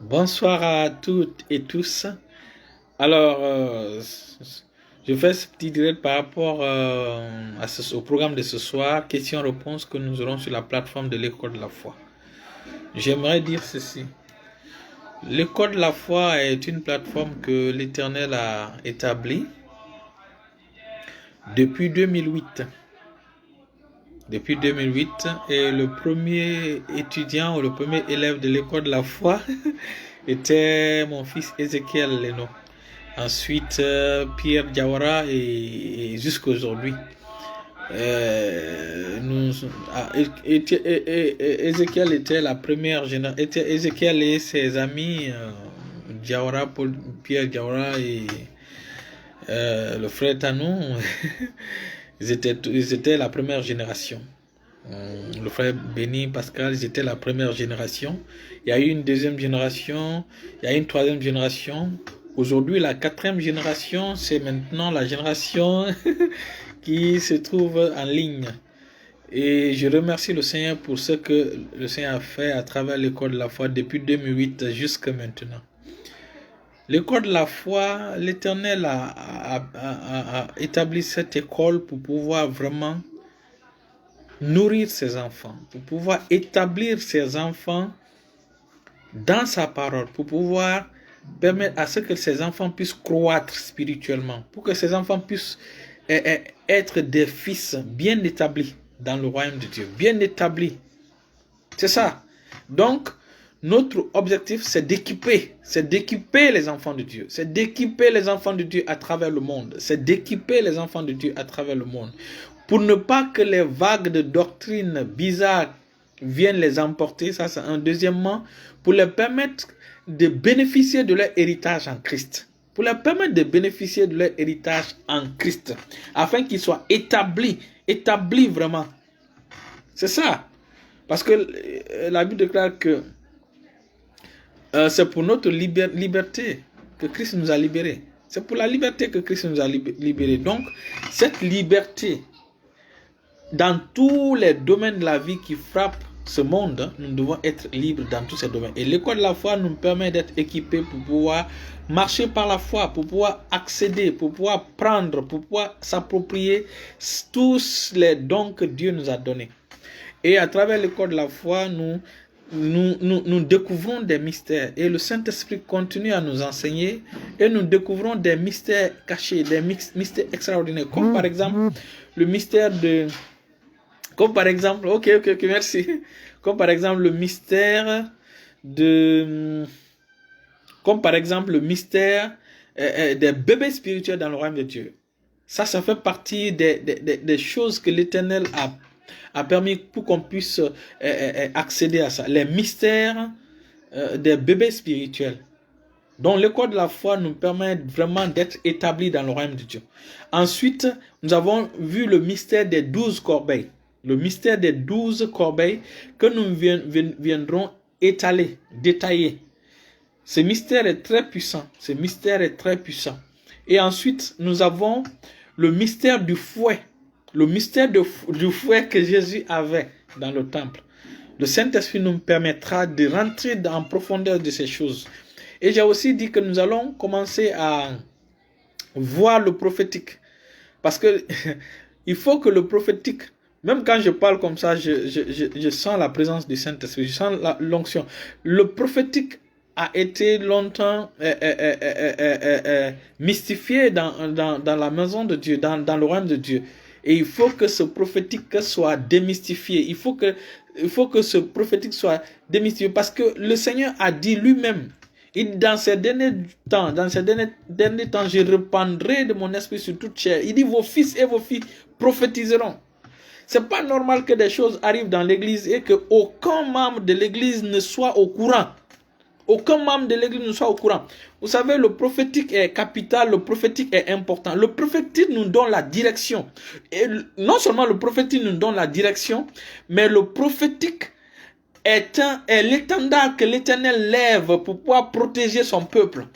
Bonsoir à toutes et tous. Alors, je fais ce petit direct par rapport au programme de ce soir, questions-réponses que nous aurons sur la plateforme de l'école de la foi. J'aimerais dire ceci. L'école de la foi est une plateforme que l'Éternel a établie depuis 2008. Depuis 2008, et le premier étudiant ou le premier élève de l'école de la foi était mon fils Ézéchiel Leno. Ensuite, Pierre Diawara et jusqu'à aujourd'hui. Ézéchiel était la première génération. Ézéchiel et ses amis, Diawara, Pierre Diawara et le frère Tanou, ils étaient la première génération. Le frère Béni, Pascal, ils étaient la première génération. Il y a eu une deuxième génération, il y a eu une troisième génération. Aujourd'hui, la quatrième génération, c'est maintenant la génération qui se trouve en ligne. Et je remercie le Seigneur pour ce que le Seigneur a fait à travers l'école de la foi depuis 2008 jusqu'à maintenant. L'école de la foi, l'Éternel a établi cette école pour pouvoir vraiment nourrir ses enfants, pour pouvoir établir ses enfants dans sa parole, pour pouvoir permettre à ce que ces enfants puissent croître spirituellement, pour que ces enfants puissent être des fils bien établis dans le royaume de Dieu, bien établis. C'est ça. Donc, notre objectif, c'est d'équiper les enfants de Dieu, c'est d'équiper les enfants de Dieu à travers le monde, c'est d'équiper les enfants de Dieu à travers le monde, pour ne pas que les vagues de doctrines bizarres viennent les emporter, ça c'est un. Deuxièmement, pour les permettre de bénéficier de leur héritage en Christ, pour leur permettre de bénéficier de leur héritage en Christ, afin qu'ils soient établis vraiment. C'est ça. Parce que la Bible déclare que c'est pour notre liberté que Christ nous a libérés. C'est pour la liberté que Christ nous a libérés. Donc, cette liberté, dans tous les domaines de la vie qui frappent ce monde, nous devons être libres dans tous ces domaines. Et l'école de la foi nous permet d'être équipés pour pouvoir marcher par la foi, pour pouvoir accéder, pour pouvoir prendre, pour pouvoir s'approprier tous les dons que Dieu nous a donnés. Et à travers l'école de la foi, nous découvrons des mystères. Et le Saint-Esprit continue à nous enseigner. Et nous découvrons des mystères cachés, des mystères extraordinaires. Comme par exemple, le mystère de... Comme par exemple... Ok, merci. Comme par exemple, le mystère de... Comme par exemple, le mystère des bébés spirituels dans le royaume de Dieu. Ça fait partie des choses que l'Éternel a permis pour qu'on puisse accéder à ça. Les mystères des bébés spirituels. Donc l'école de la foi nous permet vraiment d'être établis dans le royaume de Dieu. Ensuite, nous avons vu le mystère des 12 corbeilles. Le mystère des 12 corbeilles que nous viendrons étaler, détailler. Ce mystère est très puissant. Ce mystère est très puissant. Et ensuite, nous avons le mystère du fouet. Le mystère du fouet que Jésus avait dans le temple. Le Saint-Esprit nous permettra de rentrer en profondeur de ces choses. Et j'ai aussi dit que nous allons commencer à voir le prophétique. Parce que il faut que le prophétique, même quand je parle comme ça, je sens la présence du Saint-Esprit, je sens l'onction. Le prophétique a été longtemps mystifié dans la maison de Dieu, dans le royaume de Dieu. Et il faut que ce prophétique soit démystifié. Il faut que ce prophétique soit démystifié. Parce que le Seigneur a dit lui-même, dans ces derniers temps, je répandrai de mon esprit sur toute chair. Il dit, vos fils et vos filles prophétiseront. C'est pas normal que des choses arrivent dans l'église et que aucun membre de l'église ne soit au courant. Aucun membre de l'église ne soit au courant. Vous savez, le prophétique est capital, le prophétique est important. Le prophétique nous donne la direction. Et non seulement le prophétique nous donne la direction, mais le prophétique est l'étendard que l'Éternel lève pour pouvoir protéger son peuple.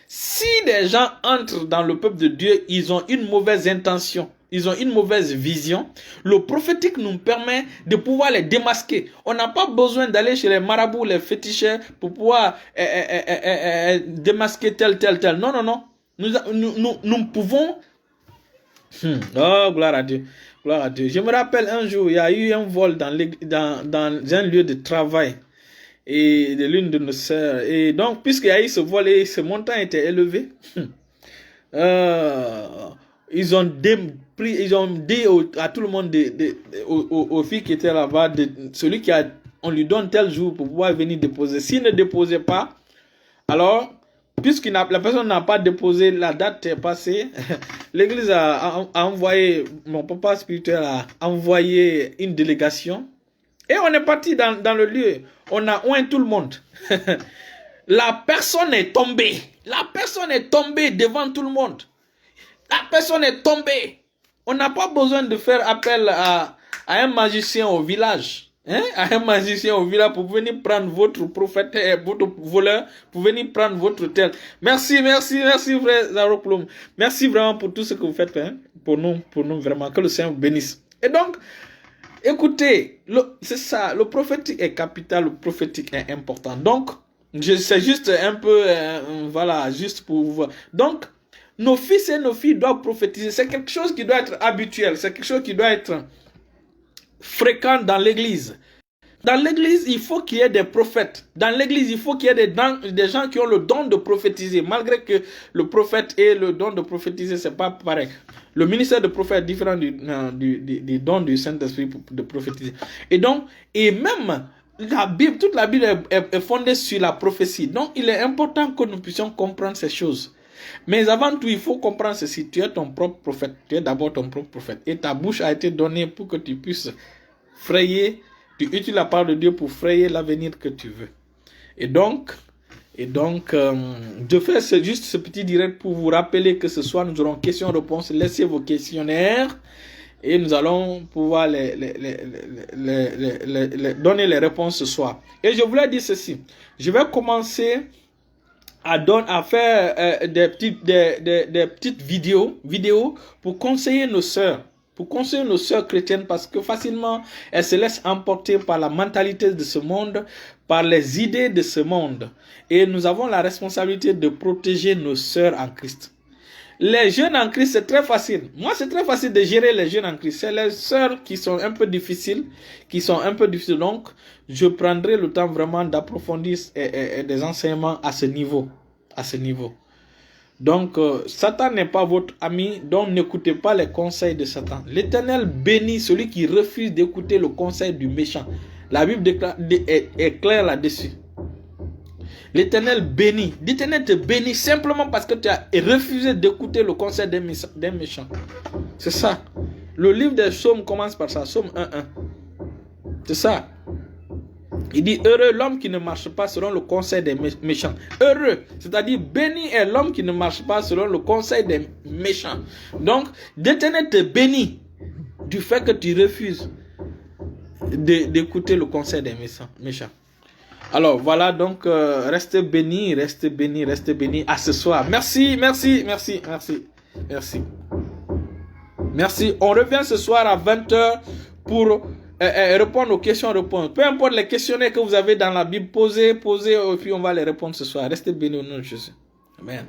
Si des gens entrent dans le peuple de Dieu, ils ont une mauvaise intention. ils ont une mauvaise vision. Le prophétique nous permet de pouvoir les démasquer. On n'a pas besoin d'aller chez les marabouts, les féticheurs pour pouvoir démasquer tel. Non, non, non. Nous pouvons... Oh, gloire à Dieu. Gloire à Dieu. Je me rappelle un jour, il y a eu un vol dans un lieu de travail et de l'une de nos sœurs. Et donc, puisqu'il y a eu ce vol et ce montant était élevé, ils ont dit à tout le monde, aux filles qui étaient là-bas, on lui donne tel jour pour pouvoir venir déposer. S'il ne déposait pas, alors, puisque la personne n'a pas déposé, la date est passée, l'église a envoyé, mon papa spirituel a envoyé une délégation et on est parti dans le lieu. On a oint tout le monde. La personne est tombée. La personne est tombée devant tout le monde. La personne est tombée. On n'a pas besoin de faire appel à un magicien au village. À un magicien au village pour venir prendre votre prophète, votre voleur, pour venir prendre votre tel. Merci, frère Zaroplum. Merci vraiment pour tout ce que vous faites, pour nous vraiment. Que le Seigneur vous bénisse. Et donc, écoutez, c'est ça, le prophétique est capital, le prophétique est important. Donc, c'est juste un peu, voilà, juste pour vous voir. Donc, nos fils et nos filles doivent prophétiser. C'est quelque chose qui doit être habituel. C'est quelque chose qui doit être fréquent dans l'église. Dans l'église, il faut qu'il y ait des prophètes. Dans l'église, il faut qu'il y ait des gens qui ont le don de prophétiser. Malgré que le prophète ait le don de prophétiser, c'est pas pareil. Le ministère de prophète est différent du don du Saint-Esprit de prophétiser. Et donc, et même la Bible, toute la Bible est fondée sur la prophétie. Donc, il est important que nous puissions comprendre ces choses. Mais avant tout, il faut comprendre ceci. Tu es ton propre prophète. Tu es d'abord ton propre prophète. Et ta bouche a été donnée pour que tu puisses frayer. Tu utilises la parole de Dieu pour frayer l'avenir que tu veux. Et donc, je fais juste ce petit direct pour vous rappeler que ce soir, nous aurons questions-réponses. Laissez vos questionnaires et nous allons pouvoir donner les réponses ce soir. Et je voulais dire ceci. Je vais commencer à faire des petites vidéos pour conseiller nos sœurs. Pour conseiller nos sœurs chrétiennes parce que facilement, elles se laissent emporter par la mentalité de ce monde, par les idées de ce monde. Et nous avons la responsabilité de protéger nos sœurs en Christ. Les jeunes en Christ, c'est très facile. Moi, c'est très facile de gérer les jeunes en Christ. C'est les sœurs qui sont un peu difficiles, Donc, je prendrai le temps vraiment d'approfondir des enseignements à ce niveau. Donc, Satan n'est pas votre ami, donc n'écoutez pas les conseils de Satan. L'Éternel bénit celui qui refuse d'écouter le conseil du méchant. La Bible est claire là-dessus. L'Éternel bénit. L'Éternel te bénit simplement parce que tu as refusé d'écouter le conseil des méchants. C'est ça. Le livre des psaumes commence par ça. Psaume 1.1. C'est ça. Il dit, heureux l'homme qui ne marche pas selon le conseil des méchants. Heureux, c'est-à-dire béni est l'homme qui ne marche pas selon le conseil des méchants. Donc, l'Éternel te bénit du fait que tu refuses d'écouter le conseil des méchants. Alors, voilà, donc, restez bénis à ce soir. Merci. On revient ce soir à 20h pour répondre aux questions-réponses. Peu importe les questionnaires que vous avez dans la Bible, posez, et puis on va les répondre ce soir. Restez bénis au nom de Jésus. Amen.